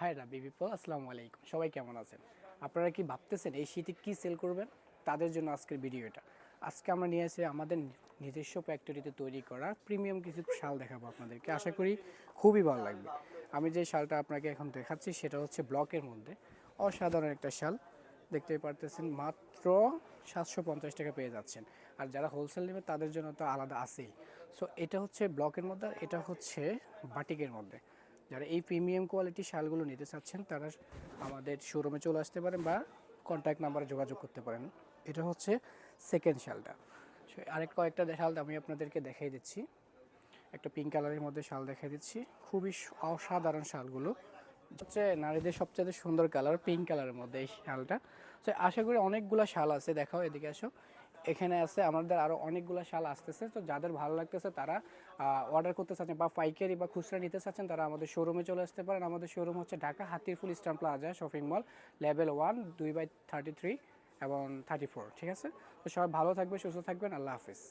High রাবি people, আসসালামু আলাইকুম। সবাই কেমন আছেন? আপনারা কি ভাবতেছেন এই শীতে কী সেল করবেন? তাদের জন্য আজকের ভিডিওটা। আজকে আমরা নিয়ে এসে আমাদের নিজস্ব ফ্যাক্টরিতে তৈরি করা প্রিমিয়াম কিছু শাল দেখাবো আপনাদেরকে। আশা করি খুবই ভালো লাগবে। আমি যে শালটা আপনাকে এখন দেখাচ্ছি সেটা হচ্ছে ব্লকের মধ্যে অসাধারণ একটা শাল। দেখতেই পারতেছেন, মাত্র 750 টাকা পেয়ে যাচ্ছেন। আর যারা হোলসেল নেবে তাদের জন্য তো আলাদা আছেই। সো এটা হচ্ছে ব্লকের মধ্যে, আর এটা হচ্ছে বাটিকের মধ্যে। যারা এই প্রিমিয়াম কোয়ালিটির শালগুলো নিতে চাচ্ছেন তারা আমাদের শোরুমে চলে আসতে পারেন বা কন্ট্যাক্ট নাম্বারে যোগাযোগ করতে পারেন। এটা হচ্ছে সেকেন্ড শালটা। আরেক কয়েকটা শাল আমি আপনাদেরকে দেখাই দিচ্ছি। একটা পিঙ্ক কালারের মধ্যে শাল দেখাই দিচ্ছি। খুবই অসাধারণ শালগুলো। হচ্ছে নারীদের সবচেয়ে সুন্দর কালার পিঙ্ক কালারের মধ্যে এই শালটা। তো আশা করি অনেকগুলো শাল আছে, দেখাও এদিকে আসো। এখানে আছে আমাদের আরও অনেকগুলো শাল আসতেছে। তো যাদের ভালো লাগতেছে তারা অর্ডার করতে চাচ্ছেন বা পাইকারি বা খুচরা নিতে চাচ্ছেন তারা আমাদের শোরুমে চলে আসতে পারেন। আমাদের শোরুম হচ্ছে Dhaka Hatirpul Eastern Plaza shopping mall, level 1, 2/33 এবং 34। ঠিক আছে? তো সবাই ভালো থাকবে, সুস্থ থাকবেন। আল্লাহ হাফিজ।